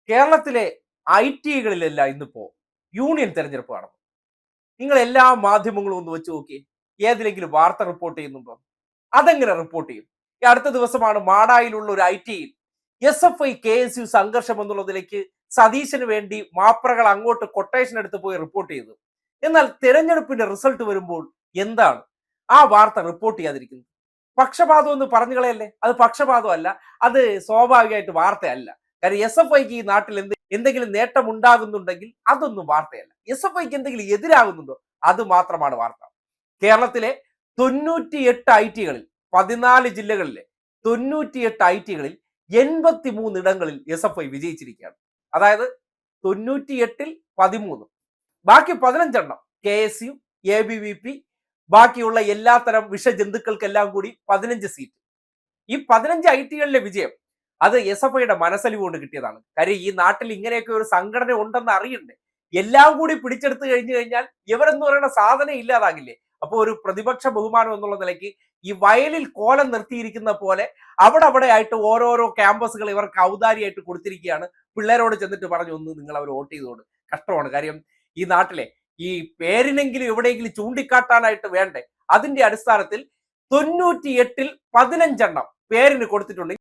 കേരളത്തിലെ ഐ.ടികളിലെല്ലാം ഇന്നിപ്പോ യൂണിയൻ തെരഞ്ഞെടുപ്പ് നടന്നു. നിങ്ങൾ എല്ലാ മാധ്യമങ്ങളും ഒന്ന് വെച്ച് നോക്കി, ഏതിലെങ്കിലും വാർത്ത റിപ്പോർട്ട് ചെയ്യുന്നുണ്ടോ? അതെങ്ങനെ റിപ്പോർട്ട് ചെയ്യും? ഈ അടുത്ത ദിവസമാണ് മാടായിലുള്ള ഒരു ഐ.ടിയിൽ എസ്.എഫ്.ഐ KSU സംഘർഷം എന്നുള്ളതിലേക്ക് സതീശന് വേണ്ടി മാപ്രകൾ അങ്ങോട്ട് കൊട്ടേഷൻ എടുത്ത് പോയി റിപ്പോർട്ട് ചെയ്തു. എന്നാൽ തെരഞ്ഞെടുപ്പിന്റെ റിസൾട്ട് വരുമ്പോൾ എന്താണ് ആ വാർത്ത റിപ്പോർട്ട് ചെയ്യാതിരിക്കുന്നത്? പക്ഷപാതം എന്ന് പറഞ്ഞു കളയല്ലേ? അത് പക്ഷപാതമല്ല, അത് സ്വാഭാവികമായിട്ട് വാർത്തയല്ല. കാര്യം എസ്.എഫ്.ഐക്ക് ഈ നാട്ടിൽ എന്തെങ്കിലും നേട്ടം ഉണ്ടാകുന്നുണ്ടെങ്കിൽ അതൊന്നും വാർത്തയല്ല. എസ്.എഫ്.ഐക്ക് എന്തെങ്കിലും എതിരാകുന്നുണ്ടോ, അത് മാത്രമാണ് വാർത്ത. കേരളത്തിലെ 98 ഐ.ടികളിൽ 14 ജില്ലകളിലെ 98 ഐ.ടികളിൽ 83 ഇടങ്ങളിൽ എസ്.എഫ്.ഐ വിജയിച്ചിരിക്കുകയാണ്. അതായത് 98ൽ 13, ബാക്കി 15 KSU, ABVP, ബാക്കിയുള്ള എല്ലാത്തരം വിഷജന്തുക്കൾക്കെല്ലാം കൂടി 15 സീറ്റ്. ഈ 15 ഐ.ടികളിലെ വിജയം അത് എസ്.എഫ്.ഐയുടെ മനസ്സലിവ് കൊണ്ട് കിട്ടിയതാണ്. കാര്യം ഈ നാട്ടിൽ ഇങ്ങനെയൊക്കെ ഒരു സംഘടന ഉണ്ടെന്ന് അറിയണ്ടേ? എല്ലാം കൂടി പിടിച്ചെടുത്ത് കഴിഞ്ഞു കഴിഞ്ഞാൽ ഇവരെന്ന് പറയുന്ന സാധനം ഇല്ലാതാകില്ലേ? അപ്പോൾ ഒരു പ്രതിപക്ഷ ബഹുമാനം എന്നുള്ള നിലയ്ക്ക് ഈ വയലിൽ കോലം നിർത്തിയിരിക്കുന്ന പോലെ അവിടെ ആയിട്ട് ഓരോരോ ക്യാമ്പസുകൾ ഇവർക്ക് ഔദാര്യമായിട്ട് കൊടുത്തിരിക്കുകയാണ്. പിള്ളേരോട് ചെന്നിട്ട് പറഞ്ഞു, ഒന്ന് നിങ്ങൾ അവർ വോട്ട് ചെയ്തോട്. കഷ്ടമാണ്. കാര്യം ഈ നാട്ടിലെ ഈ പേരിനെങ്കിലും എവിടെയെങ്കിലും ചൂണ്ടിക്കാട്ടാനായിട്ട് വേണ്ടേ? അതിന്റെ അടിസ്ഥാനത്തിൽ 98ൽ 15 പേരിന് കൊടുത്തിട്ടുണ്ട്.